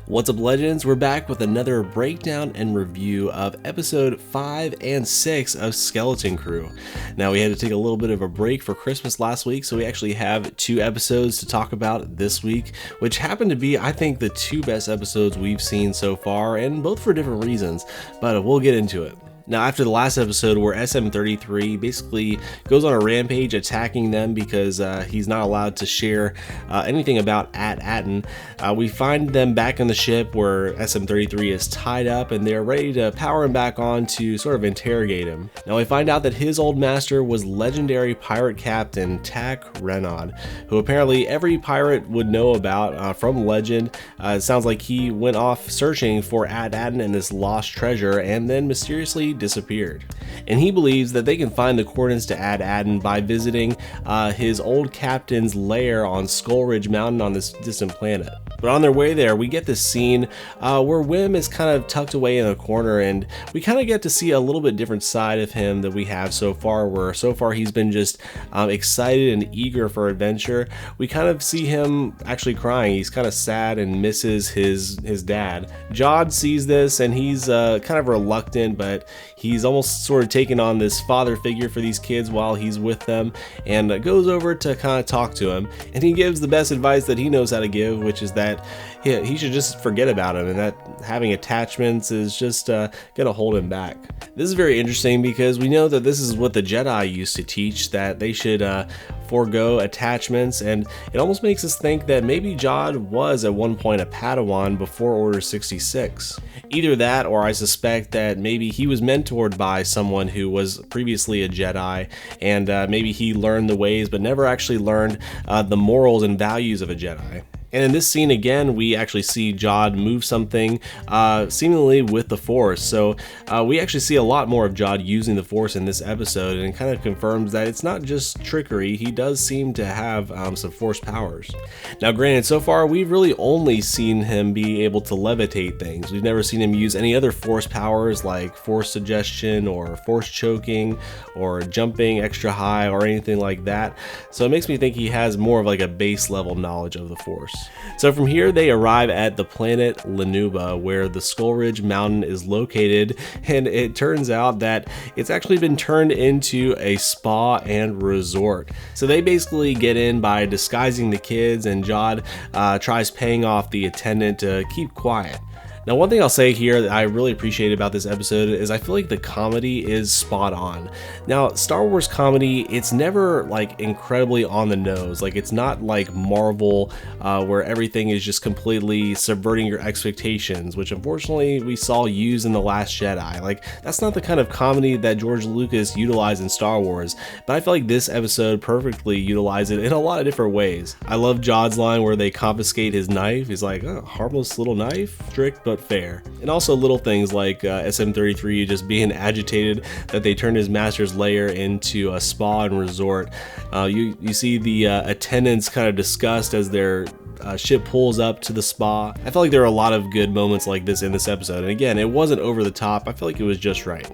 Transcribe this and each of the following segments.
What's up, legends? We're back with another breakdown and review of episode 5 and 6 of Skeleton Crew. Now, we had to take a little bit of a break for Christmas last week, so we actually have 2 episodes to talk about this week, which happen to be, I think, the 2 best episodes we've seen so far, and both for different reasons, but we'll get into it. Now, after the last episode where SM-33 basically goes on a rampage attacking them because he's not allowed to share anything about At-Atten, we find them back on the ship where SM-33 is tied up and they're ready to power him back on to sort of interrogate him. Now, we find out that his old master was legendary pirate captain Captain Rennod, who apparently every pirate would know about from legend. It sounds like he went off searching for At-Atten and this lost treasure and then mysteriously disappeared. And he believes that they can find the coordinates to At-Atten by visiting his old captain's lair on Skull Ridge Mountain on this distant planet. But on their way there, we get this scene where Wim is kind of tucked away in a corner, and we kind of get to see a little bit different side of him that we have so far, where so far he's been just excited and eager for adventure. We kind of see him actually crying. He's kind of sad and misses his dad. Jod sees this and he's kind of reluctant, but he's almost sort of taking on this father figure for these kids while he's with them, and goes over to kind of talk to him, and he gives the best advice that he knows how to give, which is that he should just forget about him and that having attachments is just gonna hold him back. This is very interesting because we know that this is what the Jedi used to teach, that they should forego attachments, and it almost makes us think that maybe Jod was at one point a Padawan before Order 66. Either that, or I suspect that maybe he was mentored by someone who was previously a Jedi, and maybe he learned the ways but never actually learned the morals and values of a Jedi. And in this scene again, we actually see Jod move something seemingly with the Force. So we actually see a lot more of Jod using the Force in this episode, and it kind of confirms that it's not just trickery. He does seem to have some Force powers. Now, granted, so far we've really only seen him be able to levitate things. We've never seen him use any other Force powers like Force suggestion or Force choking or jumping extra high or anything like that. So it makes me think he has more of like a base level knowledge of the Force. So from here, they arrive at the planet Lanuba, where the Skull Ridge Mountain is located, and it turns out that it's actually been turned into a spa and resort. So they basically get in by disguising the kids, and Jod tries paying off the attendant to keep quiet. Now, one thing I'll say here that I really appreciate about this episode is I feel like the comedy is spot on. Now, Star Wars comedy, it's never like incredibly on the nose. Like, it's not like Marvel where everything is just completely subverting your expectations, which unfortunately we saw used in The Last Jedi. Like, that's not the kind of comedy that George Lucas utilized in Star Wars, but I feel like this episode perfectly utilized it in a lot of different ways. I love Jod's line where they confiscate his knife. He's like, oh, harmless little knife, strict but fair. And also little things like SM-33 just being agitated that they turned his master's lair into a spa and resort. You see the attendants kind of disgust as their ship pulls up to the spa. I felt like there were a lot of good moments like this in this episode, and again, it wasn't over the top. I feel like it was just right.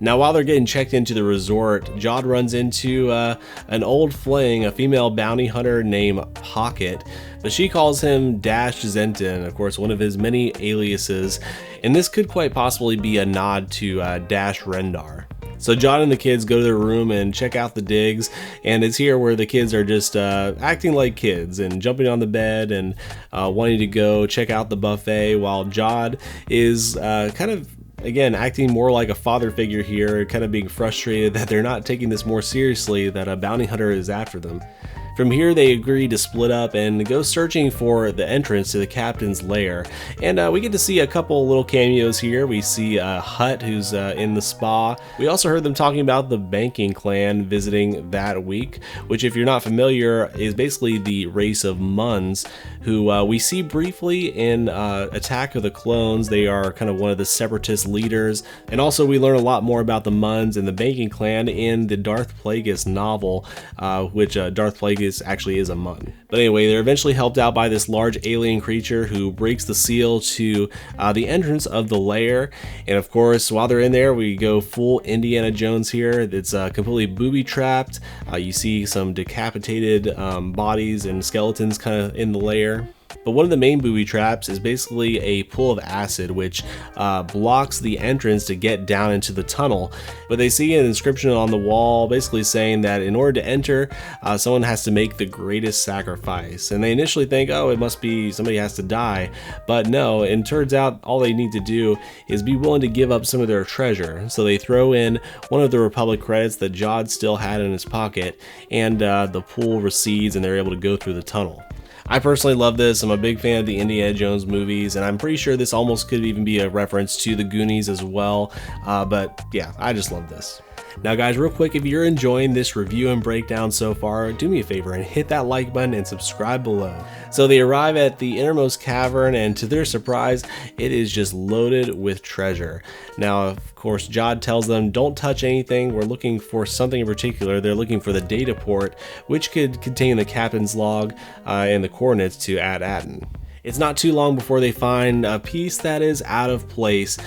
Now, while they're getting checked into the resort, Jod runs into an old fling, a female bounty hunter named Pocket, but she calls him Dash Zenton, of course, one of his many aliases, and this could quite possibly be a nod to Dash Rendar. So Jod and the kids go to their room and check out the digs, and it's here where the kids are just acting like kids and jumping on the bed and wanting to go check out the buffet, while Jod is kind of, again, acting more like a father figure here, kind of being frustrated that they're not taking this more seriously, that a bounty hunter is after them. From here, they agree to split up and go searching for the entrance to the captain's lair. And we get to see a couple little cameos here. We see Hut, who's in the spa. We also heard them talking about the banking clan visiting that week, which, if you're not familiar, is basically the race of Muns, who we see briefly in Attack of the Clones. They are kind of one of the separatist leaders. And also we learn a lot more about the Muns and the banking clan in the Darth Plagueis novel, which Darth Plagueis actually is a Mun. But anyway, they're eventually helped out by this large alien creature who breaks the seal to the entrance of the lair. And of course, while they're in there, we go full Indiana Jones here. It's completely booby-trapped. You see some decapitated bodies and skeletons kind of in the lair. But one of the main booby traps is basically a pool of acid, which blocks the entrance to get down into the tunnel. But they see an inscription on the wall basically saying that in order to enter, someone has to make the greatest sacrifice. And they initially think, oh, it must be somebody has to die. But no, it turns out all they need to do is be willing to give up some of their treasure. So they throw in one of the Republic credits that Jod still had in his pocket, and the pool recedes and they're able to go through the tunnel. I personally love this. I'm a big fan of the Indiana Jones movies, and I'm pretty sure this almost could even be a reference to the Goonies as well. But yeah, I just love this. Now guys, real quick, if you're enjoying this review and breakdown so far, do me a favor and hit that like button and subscribe below. So they arrive at the innermost cavern, and to their surprise, it is just loaded with treasure. Now, of course, Jod tells them, don't touch anything. We're looking for something in particular. They're looking for the data port, which could contain the captain's log and the coordinates to At-Aten. It's not too long before they find a piece that is out of place,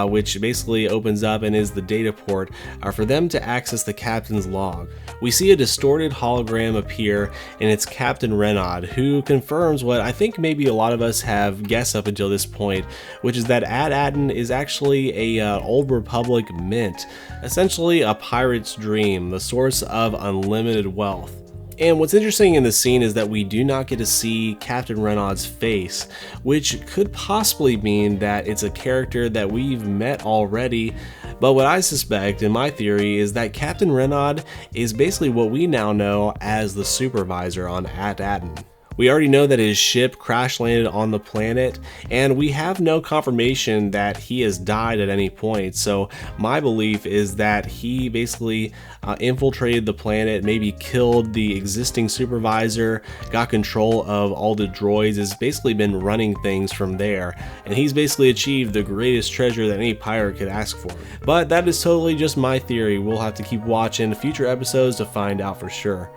which basically opens up and is the data port for them to access the captain's log. We see a distorted hologram appear, and it's Captain Rennod, who confirms what I think maybe a lot of us have guessed up until this point, which is that At-Aten is actually a Old Republic mint, essentially a pirate's dream, the source of unlimited wealth. And what's interesting in this scene is that we do not get to see Captain Rennod's face, which could possibly mean that it's a character that we've met already. But what I suspect, in my theory, is that Captain Rennod is basically what we now know as the supervisor on At-Aten. We already know that his ship crash landed on the planet, and we have no confirmation that he has died at any point. So my belief is that he basically infiltrated the planet, maybe killed the existing supervisor, got control of all the droids, has basically been running things from there, and he's basically achieved the greatest treasure that any pirate could ask for. But that is totally just my theory. We'll have to keep watching future episodes to find out for sure.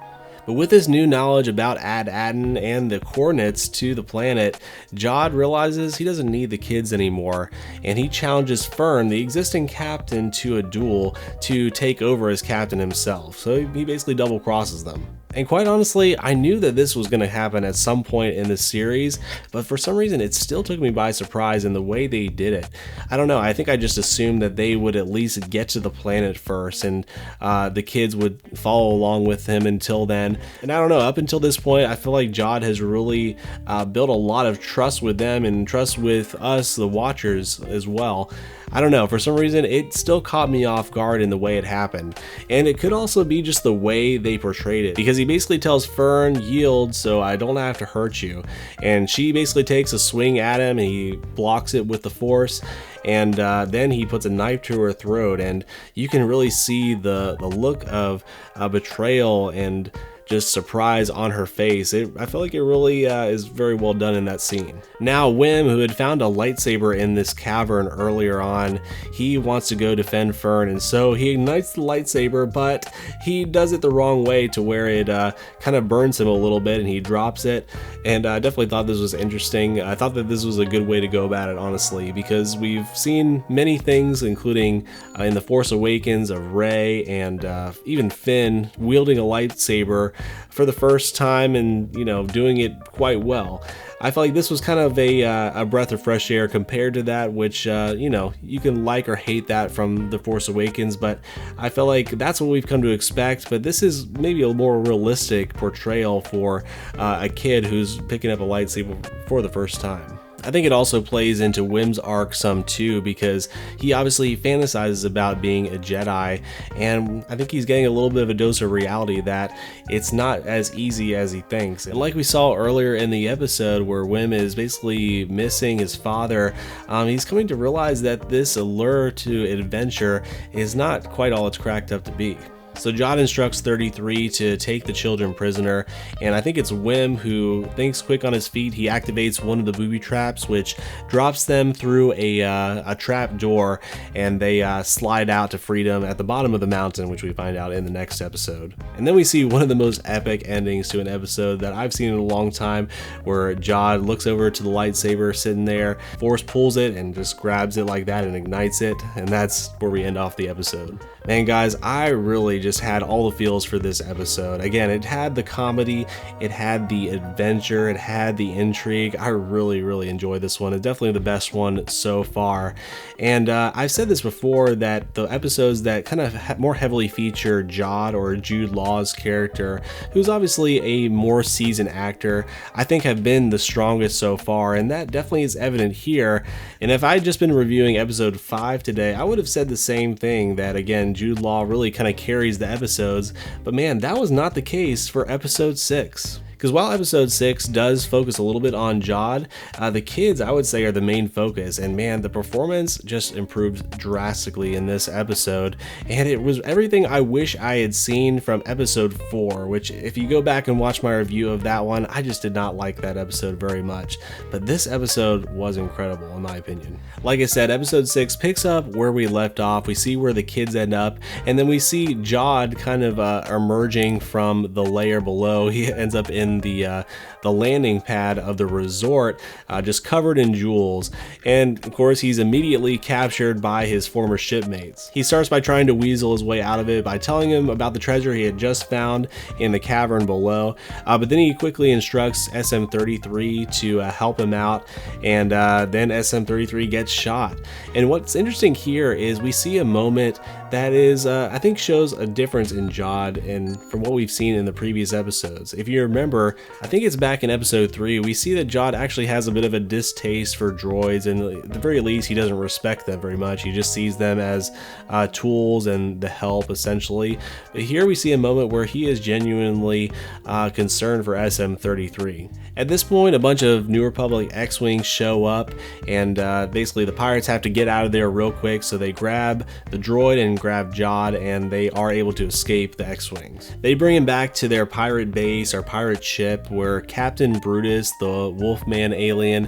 But with this new knowledge about At-Aten and the coordinates to the planet, Jod realizes he doesn't need the kids anymore, and he challenges Fern, the existing captain, to a duel to take over as captain himself. So he basically double crosses them. And quite honestly, I knew that this was going to happen at some point in this series, but for some reason it still took me by surprise in the way they did it. I don't know, I think I just assumed that they would at least get to the planet first, and the kids would follow along with him until then. And I don't know, up until this point, I feel like Jod has really built a lot of trust with them and trust with us, the watchers, as well. I don't know, for some reason it still caught me off guard in the way it happened. And it could also be just the way they portrayed it, because he basically tells Fern, yield so I don't have to hurt you. And she basically takes a swing at him and he blocks it with the force. And then he puts a knife to her throat, and you can really see the look of betrayal and just surprise on her face. I feel like it really is very well done in that scene. Now Wim, who had found a lightsaber in this cavern earlier on, he wants to go defend Fern, and so he ignites the lightsaber, but he does it the wrong way to where it kind of burns him a little bit, and he drops it. And I definitely thought this was interesting. I thought that this was a good way to go about it, honestly, because we've seen many things, including in The Force Awakens of Rey and even Finn wielding a lightsaber for the first time, and doing it quite well. I feel like this was kind of a breath of fresh air compared to that, which you can like or hate that from The Force Awakens, but I feel like that's what we've come to expect. But this is maybe a more realistic portrayal for a kid who's picking up a lightsaber for the first time. I think it also plays into Wim's arc some too, because he obviously fantasizes about being a Jedi, and I think he's getting a little bit of a dose of reality that it's not as easy as he thinks. And like we saw earlier in the episode where Wim is basically missing his father, he's coming to realize that this allure to adventure is not quite all it's cracked up to be. So Jod instructs 33 to take the children prisoner, and I think it's Wim who thinks quick on his feet. He activates one of the booby traps, which drops them through a trap door, and they slide out to freedom at the bottom of the mountain, which we find out in the next episode. And then we see one of the most epic endings to an episode that I've seen in a long time, where Jod looks over to the lightsaber sitting there, Force pulls it and just grabs it like that and ignites it, and that's where we end off the episode. Man, guys, I really just had all the feels for this episode. Again, it had the comedy, it had the adventure, it had the intrigue. I really enjoyed this one. It's definitely the best one so far. And I've said this before, that the episodes that kind of more heavily feature Jod, or Jude Law's character, who's obviously a more seasoned actor, I think have been the strongest so far, and that definitely is evident here. And if I'd just been reviewing episode 5 today, I would have said the same thing, that again, Jude Law really kind of carries the episodes, but man, that was not the case for episode 6. Because while episode 6 does focus a little bit on Jod, the kids, I would say, are the main focus. And man, the performance just improved drastically in this episode. And it was everything I wish I had seen from episode 4, which if you go back and watch my review of that one, I just did not like that episode very much. But this episode was incredible in my opinion. Like I said, episode 6 picks up where we left off. We see where the kids end up, and then we see Jod kind of emerging from the layer below. He ends up in the landing pad of the resort, just covered in jewels, and of course he's immediately captured by his former shipmates. He starts by trying to weasel his way out of it by telling him about the treasure he had just found in the cavern below, but then he quickly instructs SM-33 to help him out, and then SM-33 gets shot. And what's interesting here is we see a moment that is, I think, shows a difference in Jod and from what we've seen in the previous episodes. If you remember, I think it's back in episode 3, we see that Jod actually has a bit of a distaste for droids, and at the very least he doesn't respect them very much. He just sees them as tools and the help essentially. But here we see a moment where he is genuinely concerned for SM-33. At this point, a bunch of New Republic X-Wings show up, and basically the pirates have to get out of there real quick, so they grab the droid and grab Jod, and they are able to escape the X-Wings. They bring him back to their pirate base, or pirate ship, where Captain Brutus, the Wolfman alien,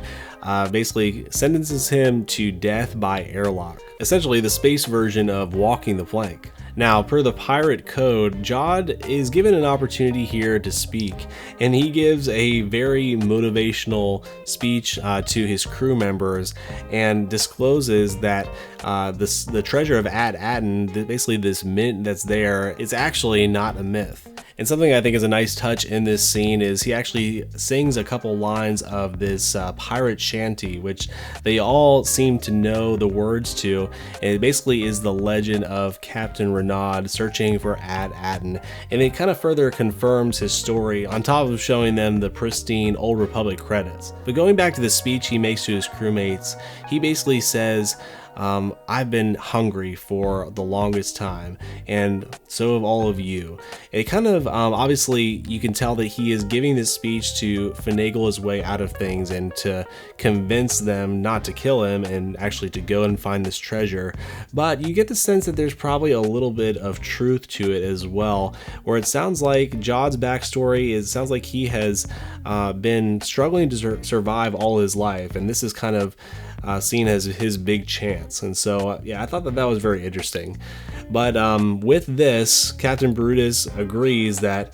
basically sentences him to death by airlock. Essentially the space version of walking the plank. Now, per the pirate code, Jod is given an opportunity here to speak, and he gives a very motivational speech to his crew members and discloses that the treasure of At-Aten, basically this mint that's there, is actually not a myth. And something I think is a nice touch in this scene is he actually sings a couple lines of this pirate shanty, which they all seem to know the words to. And it basically is the legend of Captain Rennod searching for At-Aten. And it kind of further confirms his story on top of showing them the pristine Old Republic credits. But going back to the speech he makes to his crewmates, he basically says, I've been hungry for the longest time, and so have all of you. It kind of, obviously, you can tell that he is giving this speech to finagle his way out of things and to convince them not to kill him and actually to go and find this treasure. But you get the sense that there's probably a little bit of truth to it as well, where it sounds like Jod's backstory sounds like he has been struggling to survive all his life, and this is kind of seen as his big chance. And so yeah, I thought that was very interesting. But with this, Captain Brutus agrees that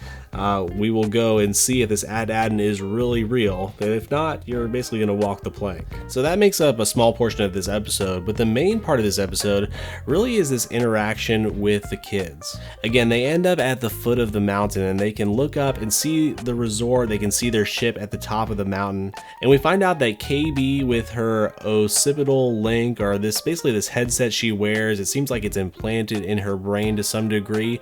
we will go and see if this At-Aten is really real, and if not, you're basically going to walk the plank. So that makes up a small portion of this episode, but the main part of this episode really is this interaction with the kids. Again, they end up at the foot of the mountain, and they can look up and see the resort. They can see their ship at the top of the mountain, and we find out that KB, with her occipital link, or basically this headset she wears, it seems like it's implanted in her brain to some degree,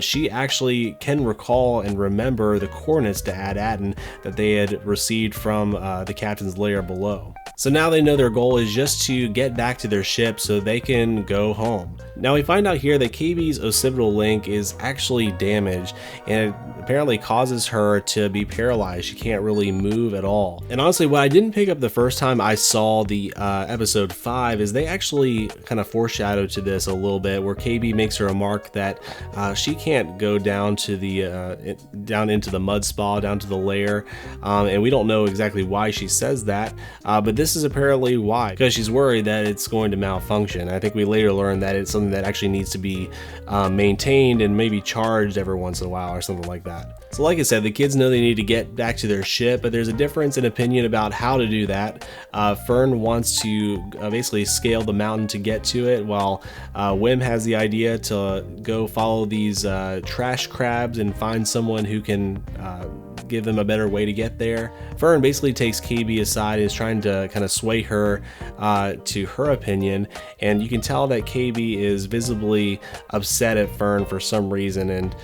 she actually can recall and remember the coordinates to At-Aten that they had received from the captain's lair below. So now they know their goal is just to get back to their ship so they can go home. Now we find out here that KB's occipital link is actually damaged, and it apparently causes her to be paralyzed. She can't really move at all. And honestly, what I didn't pick up the first time I saw the episode 5 is they actually kind of foreshadowed to this a little bit, where KB makes a remark that she can't go down to the down into the mud spa, down to the lair, and we don't know exactly why she says that, but this is apparently why, because she's worried that it's going to malfunction. I think we later learn that it's something something that actually needs to be maintained and maybe charged every once in a while or something like that. So like I said, the kids know they need to get back to their ship, but there's a difference in opinion about how to do that. Fern wants to basically scale the mountain to get to it, while Wim has the idea to go follow these trash crabs and find someone who can give them a better way to get there. Fern basically takes KB aside and is trying to kind of sway her to her opinion, and you can tell that KB is visibly upset at Fern for some reason, and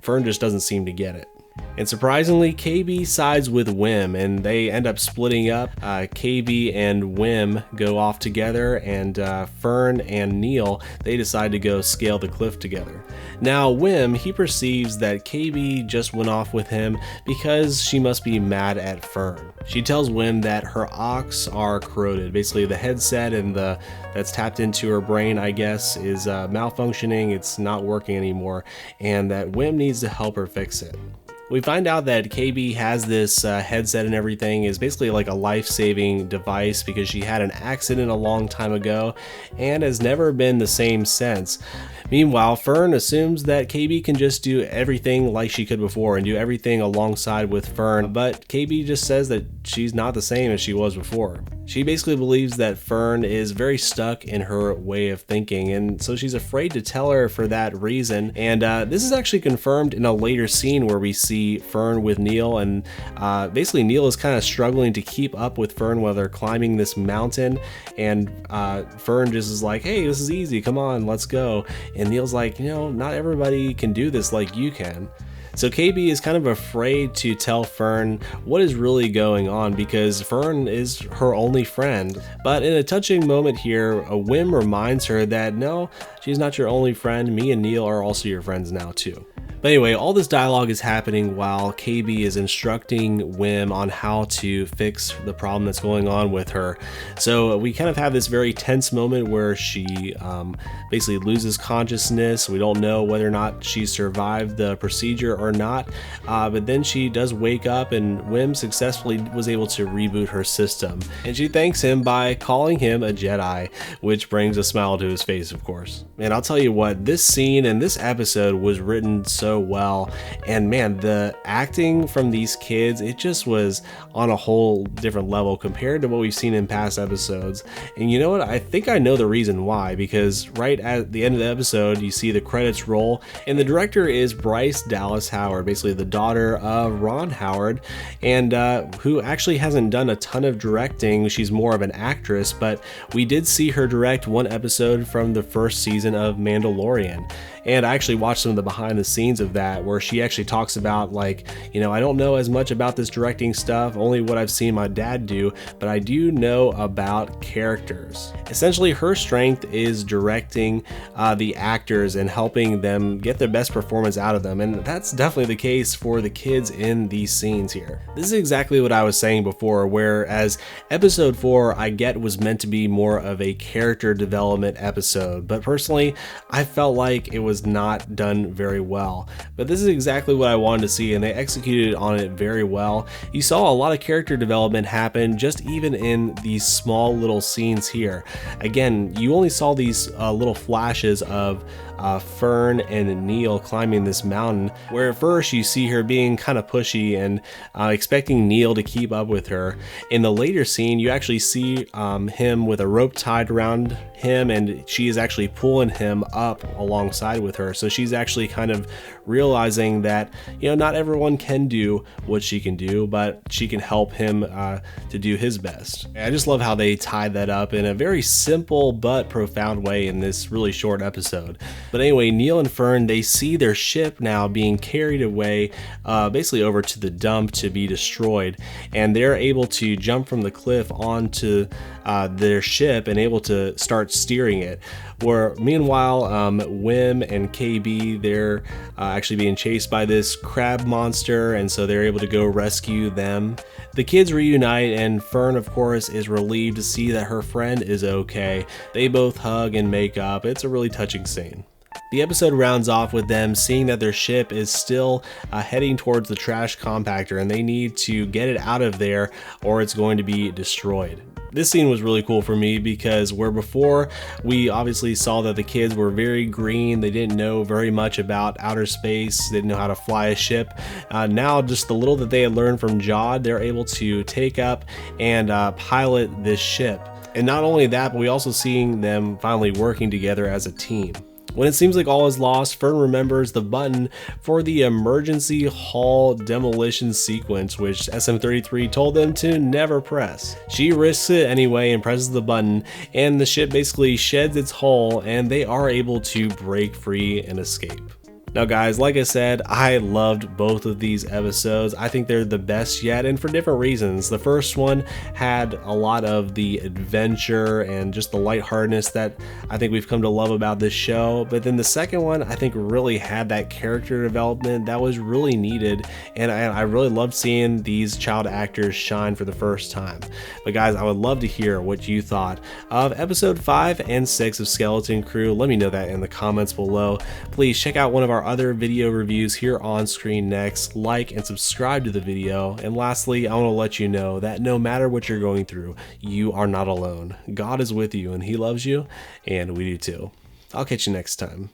Fern just doesn't seem to get it. And surprisingly, KB sides with Wim, and they end up splitting up. KB and Wim go off together, and Fern and Neil, they decide to go scale the cliff together. Now Wim, he perceives that KB just went off with him because she must be mad at Fern. She tells Wim that her ox are corroded. Basically the headset and that's tapped into her brain, I guess, is malfunctioning. It's not working anymore, and that Wim needs to help her fix it. We find out that KB has this headset and everything, is basically like a life-saving device because she had an accident a long time ago and has never been the same since. Meanwhile, Fern assumes that KB can just do everything like she could before and do everything alongside with Fern, but KB just says that she's not the same as she was before. She basically believes that Fern is very stuck in her way of thinking, and so she's afraid to tell her for that reason. And this is actually confirmed in a later scene where we see Fern with Neil, and basically Neil is kind of struggling to keep up with Fern while they're climbing this mountain, and Fern just is like, hey, this is easy, come on, let's go. And Neil's like, you know, not everybody can do this like you can. So KB is kind of afraid to tell Fern what is really going on because Fern is her only friend. But in a touching moment here, Wim reminds her that no, she's not your only friend. Me and Neil are also your friends now too. But anyway, all this dialogue is happening while KB is instructing Wim on how to fix the problem that's going on with her. So we kind of have this very tense moment where she basically loses consciousness. We don't know whether or not she survived the procedure or not, but then she does wake up, and Wim successfully was able to reboot her system. And she thanks him by calling him a Jedi, which brings a smile to his face, of course. And I'll tell you what, this scene and this episode was written so well, and man, the acting from these kids, it just was on a whole different level compared to what we've seen in past episodes. And you know what, I think I know the reason why, because right at the end of the episode you see the credits roll, and the director is Bryce Dallas Howard, basically the daughter of Ron Howard, and who actually hasn't done a ton of directing. She's more of an actress, but we did see her direct one episode from the first season of Mandalorian. And I actually watched some of the behind the scenes of that, where she actually talks about, like, you know, I don't know as much about this directing stuff, only what I've seen my dad do, but I do know about characters. Essentially, her strength is directing the actors and helping them get their best performance out of them, and that's definitely the case for the kids in these scenes here. This is exactly what I was saying before, whereas episode 4 I get was meant to be more of a character development episode, but personally I felt like it was not done very well. But this is exactly what I wanted to see, and they executed on it very well. You saw a lot of character development happen just even in these small little scenes here. Again, you only saw these little flashes of Fern and Neil climbing this mountain, where at first you see her being kind of pushy and expecting Neil to keep up with her. In the later scene, you actually see him with a rope tied around him, and she is actually pulling him up alongside with her. So she's actually kind of realizing that, you know, not everyone can do what she can do, but she can help him to do his best. I just love how they tied that up in a very simple but profound way in this really short episode. But anyway, Neil and Fern, they see their ship now being carried away basically over to the dump to be destroyed, and they're able to jump from the cliff onto their ship and able to start steering it. Where meanwhile, Wim and KB, they're actually being chased by this crab monster, and so they're able to go rescue them. The kids reunite, and Fern, of course, is relieved to see that her friend is okay. They both hug and make up. It's a really touching scene. The episode rounds off with them seeing that their ship is still heading towards the trash compactor, and they need to get it out of there or it's going to be destroyed. This scene was really cool for me because where before we obviously saw that the kids were very green, they didn't know very much about outer space, didn't know how to fly a ship. Now just the little that they had learned from Jod, they're able to take up and pilot this ship. And not only that, but we also seeing them finally working together as a team. When it seems like all is lost, Fern remembers the button for the emergency hull demolition sequence, which SM-33 told them to never press. She risks it anyway and presses the button, and the ship basically sheds its hull and they are able to break free and escape. Now guys, like I said, I loved both of these episodes. I think they're the best yet, and for different reasons. The first one had a lot of the adventure and just the lightheartedness that I think we've come to love about this show, but then the second one I think really had that character development that was really needed, and I really loved seeing these child actors shine for the first time. But guys, I would love to hear what you thought of episode 5 and 6 of Skeleton Crew. Let me know that in the comments below. Please check out one of our other video reviews here on screen next. Like and subscribe to the video. And lastly, I want to let you know that no matter what you're going through, you are not alone. God is with you and He loves you, and we do too. I'll catch you next time.